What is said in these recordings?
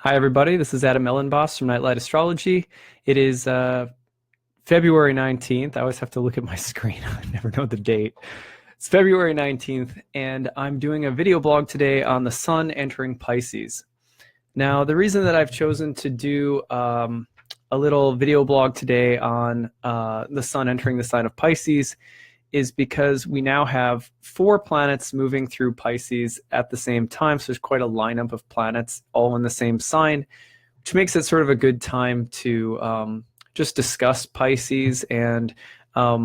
Hi, everybody. This is Elenbaas from Nightlight Astrology. It is February 19th. I always have to look at my screen. I never know the date. It's February 19th, and I'm doing a video blog today on the sun entering Pisces. Now, the reason that I've chosen to do a little video blog today on the sun entering the sign of Pisces is because we now have 4 planets moving through Pisces at the same time. So there's quite a lineup of planets all in the same sign, which makes it sort of a good time to just discuss Pisces. And I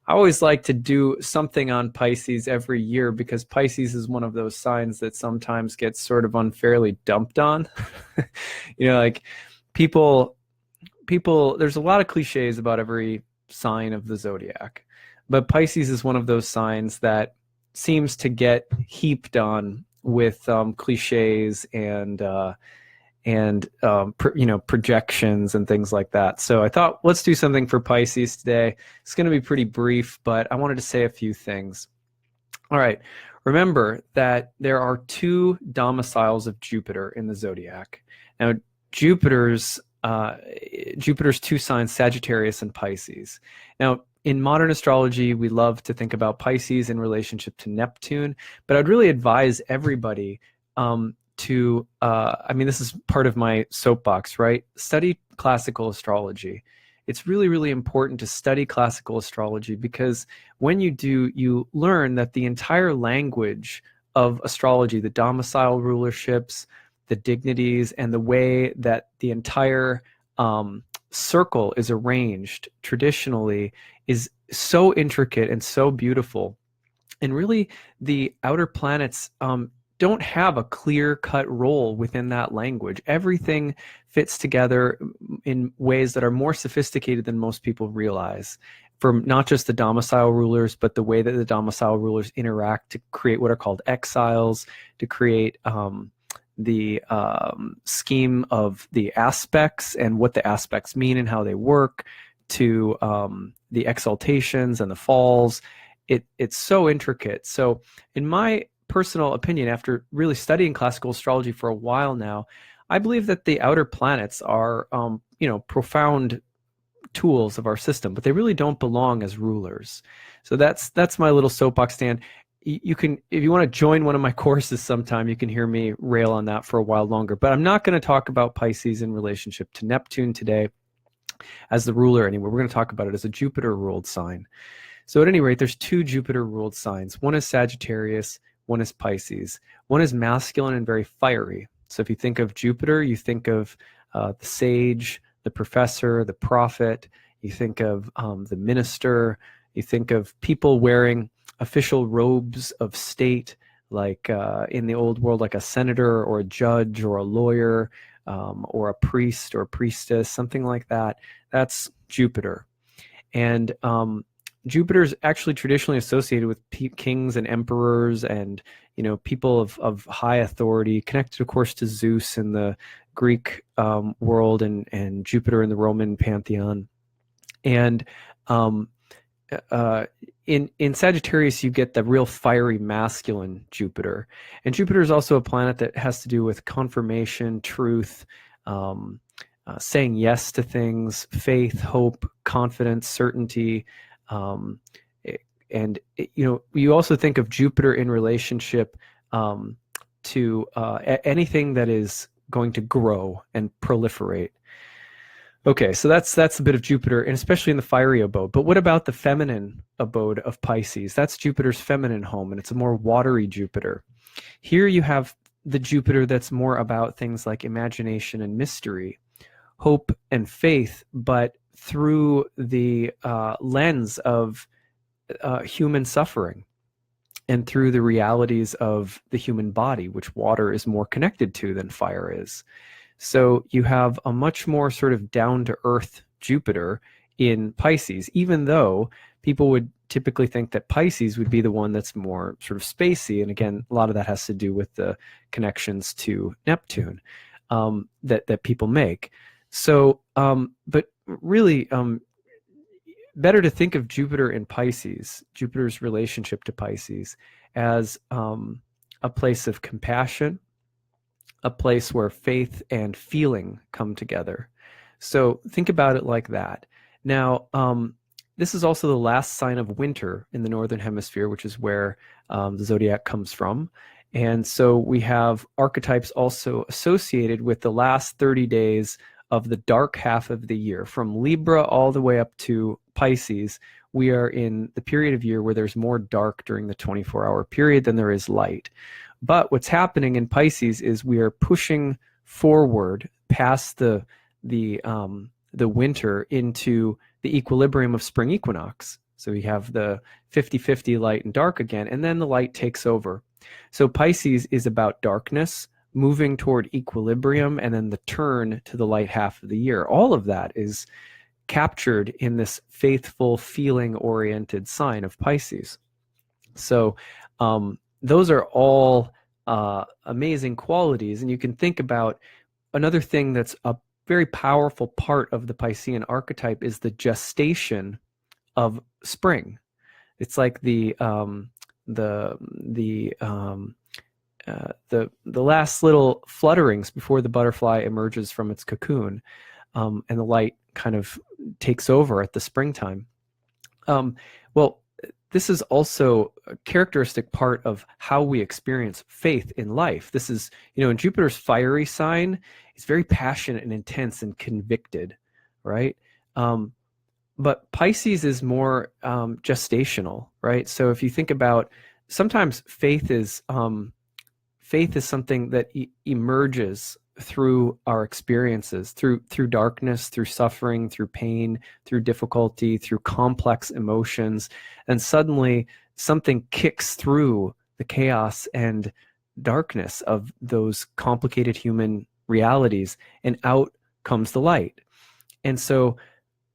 always like to do something on Pisces every year because Pisces is one of those signs that sometimes gets sort of unfairly dumped on. Like people, there's a lot of cliches about every sign of the zodiac. But Pisces is one of those signs that seems to get heaped on with cliches and projections and things like that. So I thought, let's do something for Pisces today. It's going to be pretty brief, but I wanted to say a few things. All right. Remember that there are 2 domiciles of Jupiter in the zodiac. Now, Jupiter's 2 signs, Sagittarius and Pisces. Now, in modern astrology, we love to think about Pisces in relationship to Neptune, but I'd really advise everybody this is part of my soapbox, right? Study classical astrology. It's really, really important to study classical astrology because when you do, you learn that the entire language of astrology, the domicile rulerships, the dignities, and the way that the entire circle is arranged traditionally is so intricate and so beautiful. And really, the outer planets don't have a clear-cut role within that language. Everything fits together in ways that are more sophisticated than most people realize. From not just the domicile rulers, but the way that the domicile rulers interact to create what are called exiles, to create the scheme of the aspects and what the aspects mean and how they work, to the exaltations and the falls. It's so intricate. So in my personal opinion, after really studying classical astrology for a while now, I believe that the outer planets are profound tools of our system, but they really don't belong as rulers. So that's my little soapbox stand. You can, if you want to join one of my courses sometime, you can hear me rail on that for a while longer. But I'm not going to talk about Pisces in relationship to Neptune today as the ruler anyway. We're going to talk about it as a Jupiter-ruled sign. So at any rate, there's 2 Jupiter-ruled signs. One is Sagittarius, one is Pisces. One is masculine and very fiery. So if you think of Jupiter, you think of the sage, the professor, the prophet. You think of the minister. You think of people wearing official robes of state, like in the old world, like a senator or a judge or a lawyer or a priest or a priestess, something like that. That's Jupiter. And Jupiter is actually traditionally associated with kings and emperors and people of high authority, connected, of course, to Zeus in the Greek world and Jupiter in the Roman pantheon. And in Sagittarius, you get the real fiery masculine Jupiter. And Jupiter is also a planet that has to do with confirmation, truth, saying yes to things, faith, hope, confidence, certainty. You also think of Jupiter in relationship to anything that is going to grow and proliferate. Okay, so that's a bit of Jupiter, and especially in the fiery abode. But what about the feminine abode of Pisces? That's Jupiter's feminine home, and it's a more watery Jupiter. Here you have the Jupiter that's more about things like imagination and mystery, hope and faith, but through the lens of human suffering and through the realities of the human body, which water is more connected to than fire is. So you have a much more sort of down-to-earth Jupiter in Pisces, even though people would typically think that Pisces would be the one that's more sort of spacey. And again, a lot of that has to do with the connections to Neptune that people make. So, but really, better to think of Jupiter in Pisces, Jupiter's relationship to Pisces, as a place of compassion, a place where faith and feeling come together. So think about it like that. Now, this is also the last sign of winter in the Northern Hemisphere, which is where the zodiac comes from. And so we have archetypes also associated with the last 30 days of the dark half of the year. From Libra all the way up to Pisces, we are in the period of year where there's more dark during the 24-hour period than there is light. But what's happening in Pisces is we are pushing forward past the winter into the equilibrium of spring equinox. So we have the 50-50 light and dark again, and then the light takes over. So Pisces is about darkness, moving toward equilibrium, and then the turn to the light half of the year. All of that is captured in this faithful, feeling-oriented sign of Pisces. So those are all amazing qualities. And you can think about another thing that's a very powerful part of the Piscean archetype is the gestation of spring. It's like the last little flutterings before the butterfly emerges from its cocoon, and the light kind of takes over at the springtime. Well, this is also a characteristic part of how we experience faith in life. This is, in Jupiter's fiery sign, it's very passionate and intense and convicted, right? But Pisces is more gestational, right? So if you think about, sometimes faith is something that emerges through our experiences, through darkness, through suffering, through pain, through difficulty, through complex emotions, and suddenly something kicks through the chaos and darkness of those complicated human realities, and out comes the light. And so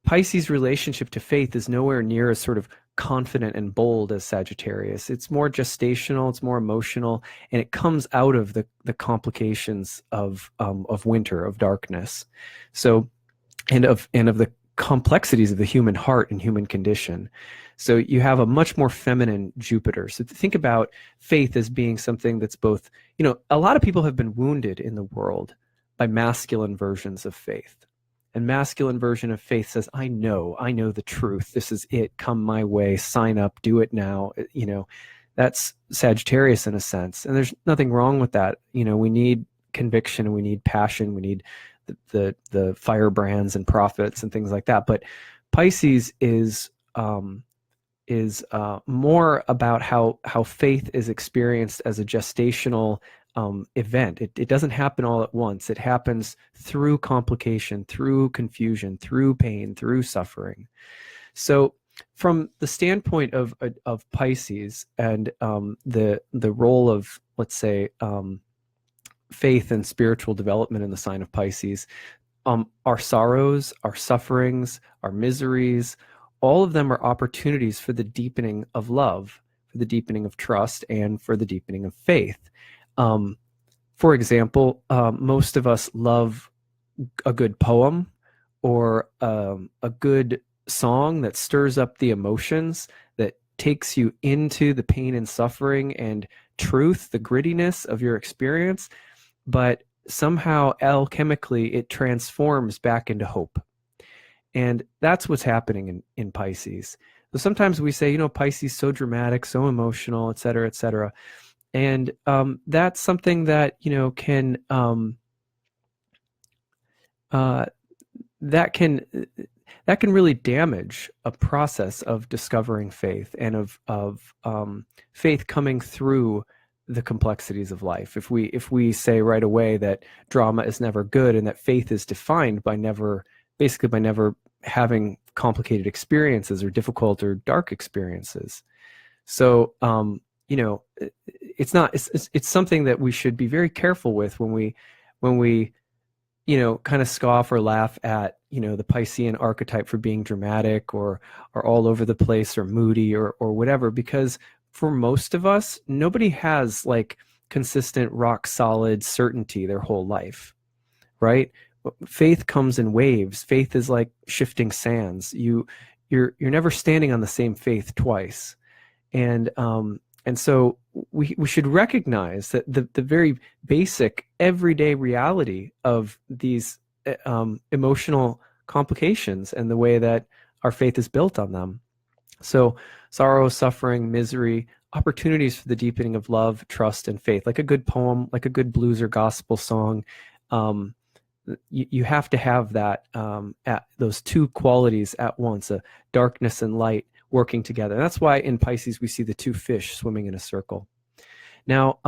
Pisces' relationship to faith is nowhere near as sort of confident and bold as Sagittarius. It's more gestational, it's more emotional, and it comes out of the complications of winter, of darkness. So, and of the complexities of the human heart and human condition. So you have a much more feminine Jupiter. So think about faith as being something that's both, a lot of people have been wounded in the world by masculine versions of faith. And masculine version of faith says, I know the truth. This is it. Come my way. Sign up. Do it now. That's Sagittarius in a sense. And there's nothing wrong with that. We need conviction, and we need passion. We need the firebrands and prophets and things like that. But Pisces is more about how faith is experienced as a gestational event. It doesn't happen all at once. It happens through complication, through confusion, through pain, through suffering. So from the standpoint of Pisces and the role of, let's say, faith and spiritual development in the sign of Pisces, our sorrows, our sufferings, our miseries, all of them are opportunities for the deepening of love, for the deepening of trust, and for the deepening of faith. For example, most of us love a good poem or a good song that stirs up the emotions, that takes you into the pain and suffering and truth, the grittiness of your experience, but somehow alchemically it transforms back into hope. And that's what's happening in Pisces. So sometimes we say, Pisces so dramatic, so emotional, et cetera, et cetera. And that's something that that can really damage a process of discovering faith and of faith coming through the complexities of life. If we say right away that drama is never good and that faith is defined by never having complicated experiences or difficult or dark experiences. So it's something that we should be very careful with when we kind of scoff or laugh at the Piscean archetype for being dramatic or all over the place or moody or whatever, because for most of us, nobody has like consistent rock solid certainty their whole life, right? Faith comes in waves. Faith is like shifting sands. You're never standing on the same faith twice. And And so we should recognize that the very basic everyday reality of these emotional complications and the way that our faith is built on them. So sorrow, suffering, misery, opportunities for the deepening of love, trust, and faith, like a good poem, like a good blues or gospel song. You have to have that, those two qualities at once, a darkness and light working together. And that's why in Pisces we see the two fish swimming in a circle. Now,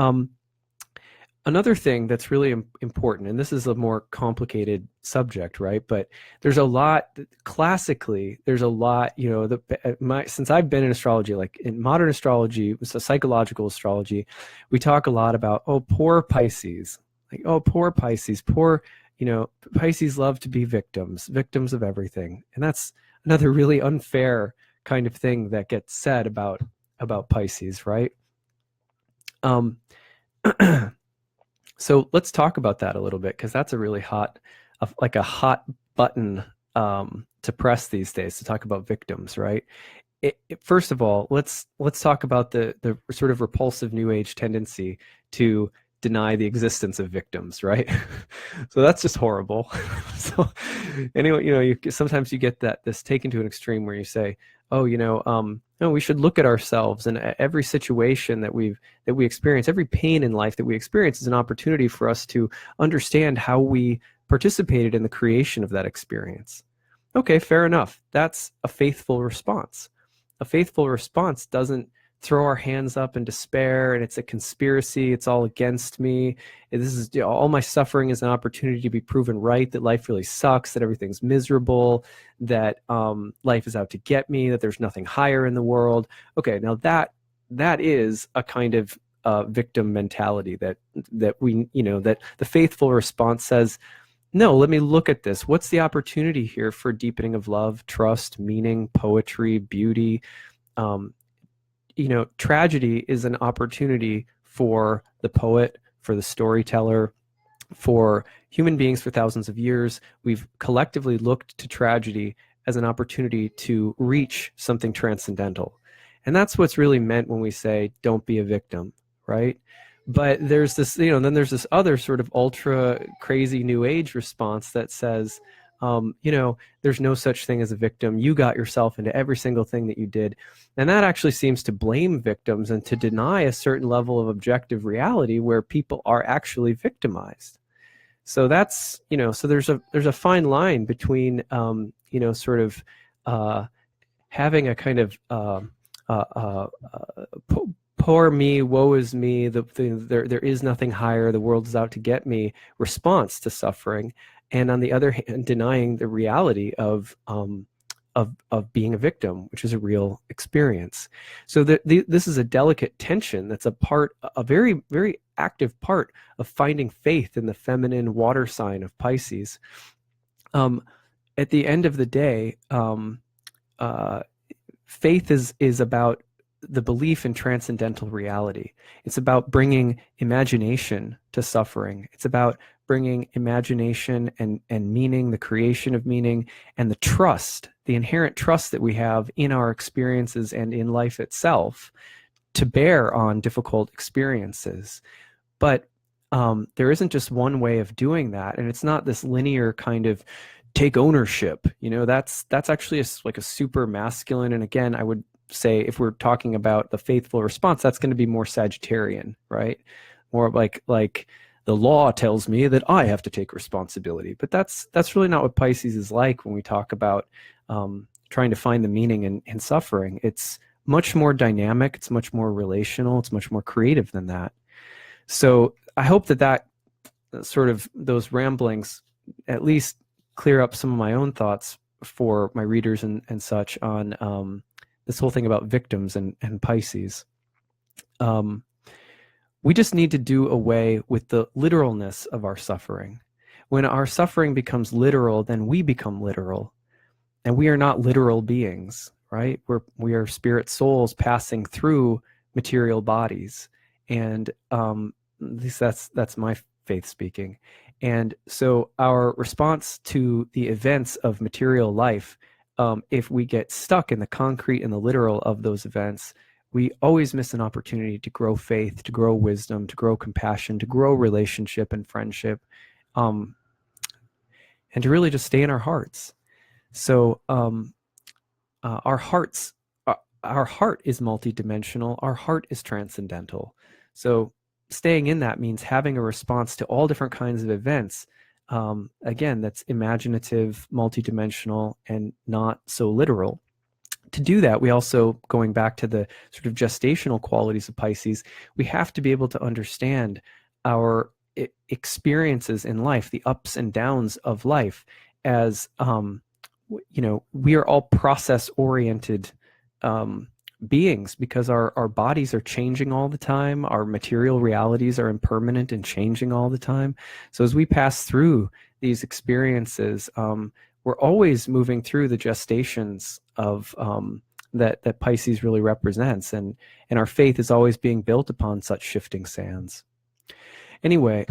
another thing that's really important, and this is a more complicated subject, right? But there's a lot, classically, there's a lot, since I've been in astrology, like in modern astrology, so psychological astrology, we talk a lot about, oh, poor Pisces. Like, oh, poor Pisces, poor, Pisces love to be victims of everything. And that's another really unfair kind of thing that gets said about Pisces, right? So let's talk about that a little bit, because that's a really hot button to press these days, to talk about victims, right? First of all, let's talk about the sort of repulsive New Age tendency to deny the existence of victims, right? So that's just horrible. So anyway, sometimes you get this taken to an extreme where you say, oh, no, we should look at ourselves, and every situation that we experience, every pain in life that we experience is an opportunity for us to understand how we participated in the creation of that experience. Okay, fair enough. That's a faithful response. A faithful response doesn't throw our hands up in despair and it's a conspiracy, it's all against me, this is, all my suffering is an opportunity to be proven right, that life really sucks, that everything's miserable, that life is out to get me, that there's nothing higher in the world. Okay, now that is a kind of victim mentality that we, that the faithful response says, no, let me look at this. What's the opportunity here for deepening of love, trust, meaning, poetry, beauty? Tragedy is an opportunity for the poet, for the storyteller, for human beings for thousands of years. We've collectively looked to tragedy as an opportunity to reach something transcendental. And that's what's really meant when we say, don't be a victim, right? But there's this, then there's this other sort of ultra crazy New Age response that says, there's no such thing as a victim. You got yourself into every single thing that you did. And that actually seems to blame victims and to deny a certain level of objective reality where people are actually victimized. So that's, so there's a fine line between, sort of having a kind of poor me, woe is me, there is nothing higher, the world is out to get me response to suffering, and on the other hand, denying the reality of being a victim, which is a real experience. So this is a delicate tension that's a very, very active part of finding faith in the feminine water sign of Pisces. At the end of the day, faith is about the belief in transcendental reality. It's about bringing imagination to suffering. It's about bringing imagination and meaning, the creation of meaning, and the trust, the inherent trust that we have in our experiences and in life itself to bear on difficult experiences. But there isn't just one way of doing that, and it's not this linear kind of take ownership. That's actually like a super masculine, and again, I would say if we're talking about the faithful response, that's going to be more Sagittarian, right? More like the law tells me that I have to take responsibility. But that's really not what Pisces is like when we talk about trying to find the meaning in suffering. It's much more dynamic, it's much more relational, it's much more creative than that. So I hope that sort of those ramblings at least clear up some of my own thoughts for my readers and such on this whole thing about victims and Pisces. We just need to do away with the literalness of our suffering. When our suffering becomes literal, then we become literal. And we are not literal beings, right? We are spirit souls passing through material bodies. And at least that's my faith speaking. And so our response to the events of material life, if we get stuck in the concrete and the literal of those events, we always miss an opportunity to grow faith, to grow wisdom, to grow compassion, to grow relationship and friendship, and to really just stay in our hearts. So our heart is multidimensional. Our heart is transcendental. So staying in that means having a response to all different kinds of events. Again, that's imaginative, multidimensional, and not so literal. To do that, we also, going back to the sort of gestational qualities of Pisces, we have to be able to understand our experiences in life, the ups and downs of life, as we are all process-oriented beings, because our bodies are changing all the time. Our material realities are impermanent and changing all the time. So as we pass through these experiences, we're always moving through the gestations of that Pisces really represents, and our faith is always being built upon such shifting sands. Anyway,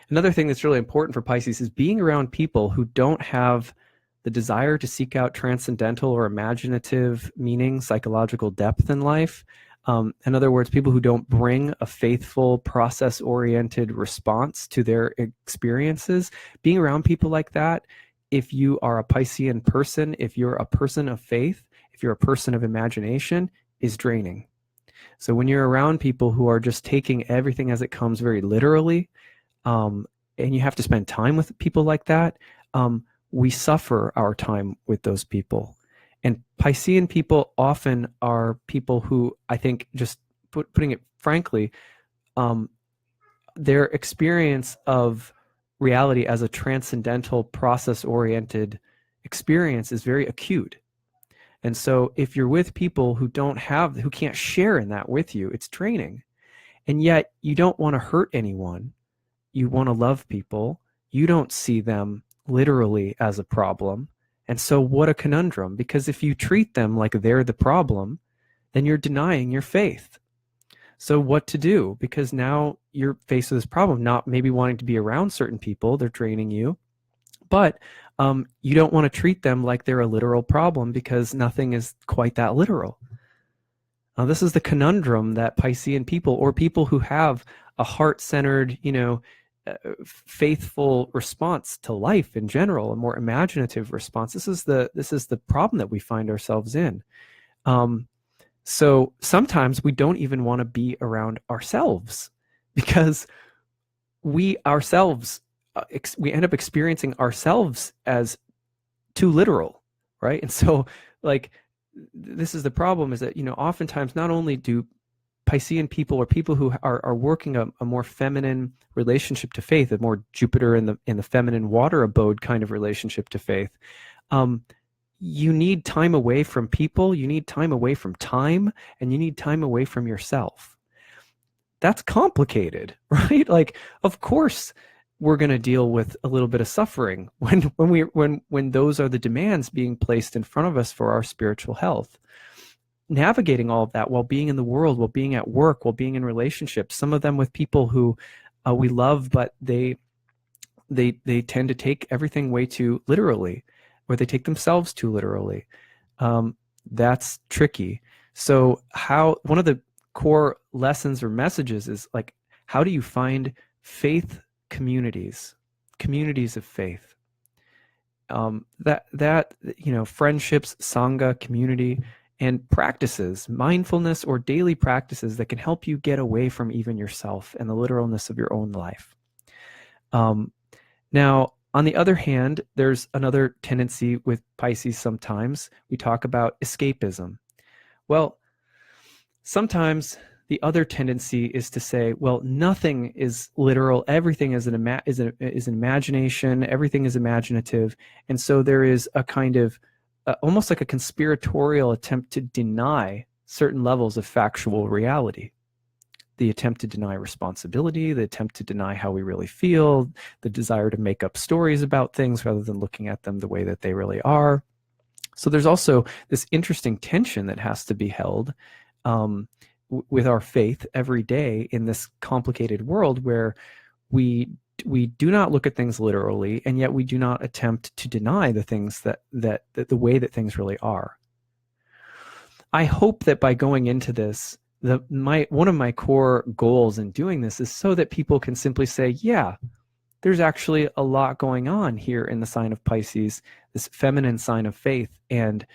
another thing that's really important for Pisces is being around people who don't have the desire to seek out transcendental or imaginative meaning, psychological depth in life. In other words, people who don't bring a faithful, process-oriented response to their experiences. Being around people like that, if you are a Piscean person, if you're a person of faith, if you're a person of imagination, is draining. So when you're around people who are just taking everything as it comes very literally, and you have to spend time with people like that, we suffer our time with those people. And Piscean people often are people who, I think, just putting it frankly, their experience of reality as a transcendental, process-oriented experience is very acute. And so if you're with people who can't share in that with you, it's draining. And yet you don't want to hurt anyone. You want to love people. You don't see them literally as a problem. And so what a conundrum, because if you treat them like they're the problem, then you're denying your faith. So what to do? Because now you're faced with this problem, not maybe wanting to be around certain people, they're draining you, but you don't want to treat them like they're a literal problem, because nothing is quite that literal. Now, this is the conundrum that Piscean people, or people who have a heart-centered, faithful response to life in general, a more imaginative response. This is the problem that we find ourselves in. So sometimes we don't even want to be around ourselves, because we ourselves we end up experiencing ourselves as too literal, right? And so, like, this is the problem: is that oftentimes not only do Piscean people, or people who are working a more feminine relationship to faith, a more Jupiter in the feminine water abode kind of relationship to faith, you need time away from people, you need time away from time, and you need time away from yourself. That's complicated, right? Like, of course we're going to deal with a little bit of suffering when those are the demands being placed in front of us for our spiritual health. Navigating all of that while being in the world, while being at work, while being in relationships, some of them with people who we love, but they tend to take everything way too literally, or they take themselves too literally. That's tricky. So one of the core lessons or messages is, like, how do you find faith communities of faith? Friendships, sangha, community, and practices, mindfulness or daily practices that can help you get away from even yourself and the literalness of your own life. Now, on the other hand, there's another tendency with Pisces sometimes. We talk about escapism. Well, sometimes the other tendency is to say, well, nothing is literal. Everything is an imagination. Everything is imaginative. And so there is a kind of almost like a conspiratorial attempt to deny certain levels of factual reality. The attempt to deny responsibility, the attempt to deny how we really feel, the desire to make up stories about things rather than looking at them the way that they really are. So there's also this interesting tension that has to be held with our faith every day in this complicated world, where we do not look at things literally, and yet we do not attempt to deny the things that the way that things really are. I hope that by going into this, one of my core goals in doing this is so that people can simply say, yeah, there's actually a lot going on here in the sign of Pisces, this feminine sign of faith, and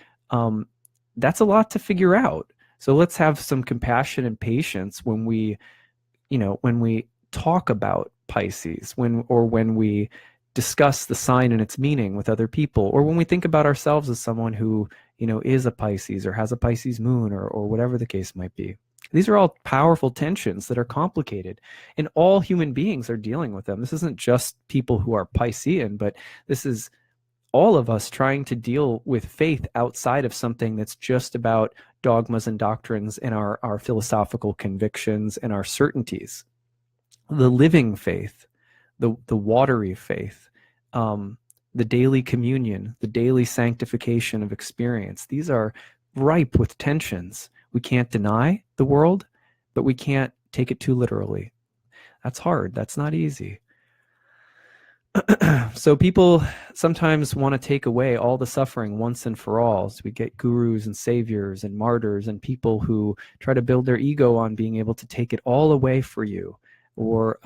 that's a lot to figure out. So let's have some compassion and patience when we talk about Pisces, when we discuss the sign and its meaning with other people, or when we think about ourselves as someone who, is a Pisces or has a Pisces moon, or whatever the case might be. These are all powerful tensions that are complicated, and all human beings are dealing with them. This isn't just people who are Piscean, but this is all of us trying to deal with faith outside of something that's just about dogmas and doctrines and our philosophical convictions and our certainties. The living faith, the watery faith, the daily communion, the daily sanctification of experience, these are ripe with tensions. We can't deny the world, but we can't take it too literally. That's hard. That's not easy. So people sometimes want to take away all the suffering once and for all. So we get gurus and saviors and martyrs and people who try to build their ego on being able to take it all away for you, or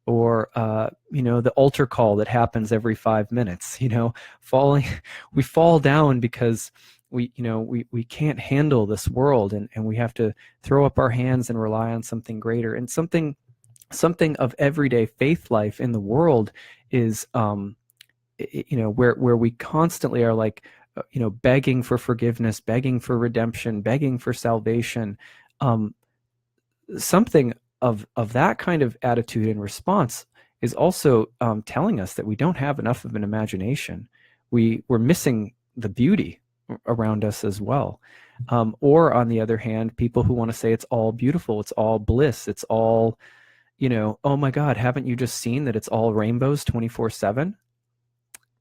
the altar call that happens every 5 minutes. We fall down because we can't handle this world, and we have to throw up our hands and rely on something greater. And something of everyday faith life in the world is where we constantly are like begging for forgiveness, begging for redemption, begging for salvation. Something of that kind of attitude and response is also telling us that we don't have enough of an imagination. We're missing the beauty around us as well. Or on the other hand, people who want to say it's all beautiful, it's all bliss, it's all, oh my God, haven't you just seen that it's all rainbows 24/7?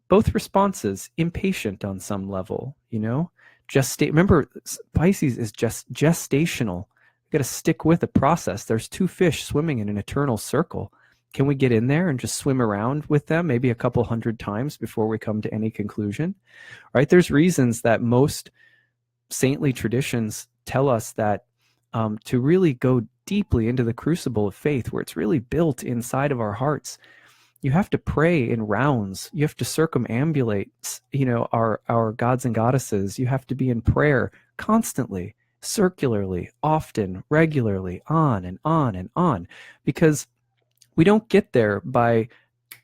Both responses, impatient on some level, remember, Pisces is just gestational. You got to stick with the process. There's two fish swimming in an eternal circle. Can we get in there and just swim around with them maybe a couple hundred times before we come to any conclusion? Right? There's reasons that most saintly traditions tell us that to really go deeply into the crucible of faith, where it's really built inside of our hearts, you have to pray in rounds. You have to circumambulate, our gods and goddesses. You have to be in prayer constantly, circularly, often, regularly, on and on and on, because we don't get there by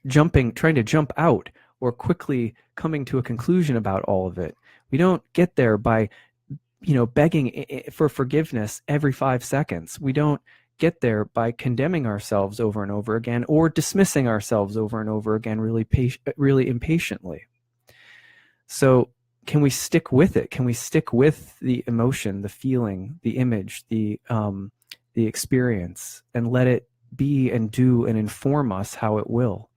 trying to jump out or quickly coming to a conclusion about all of it. We don't get there by, begging for forgiveness every 5 seconds. We don't get there by condemning ourselves over and over again, or dismissing ourselves over and over again really impatiently. So can we stick with it? Can we stick with the emotion, the feeling, the image, the experience, and let it be and do and inform us how it will?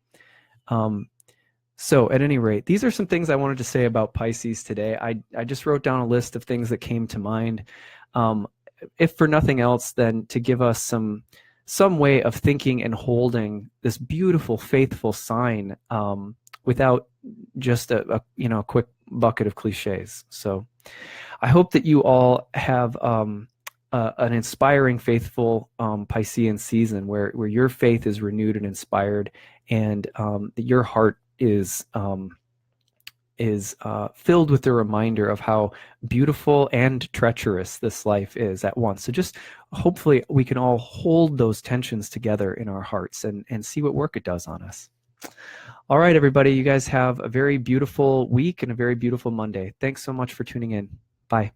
So at any rate, these are some things I wanted to say about Pisces today. I just wrote down a list of things that came to mind. If for nothing else, then to give us some way of thinking and holding this beautiful, faithful sign without just a quick bucket of cliches. So I hope that you all have an inspiring, faithful Piscean season where your faith is renewed and inspired, and that your heart is filled with the reminder of how beautiful and treacherous this life is at once. So just hopefully we can all hold those tensions together in our hearts and see what work it does on us. All right, everybody, you guys have a very beautiful week and a very beautiful Monday. Thanks so much for tuning in. Bye.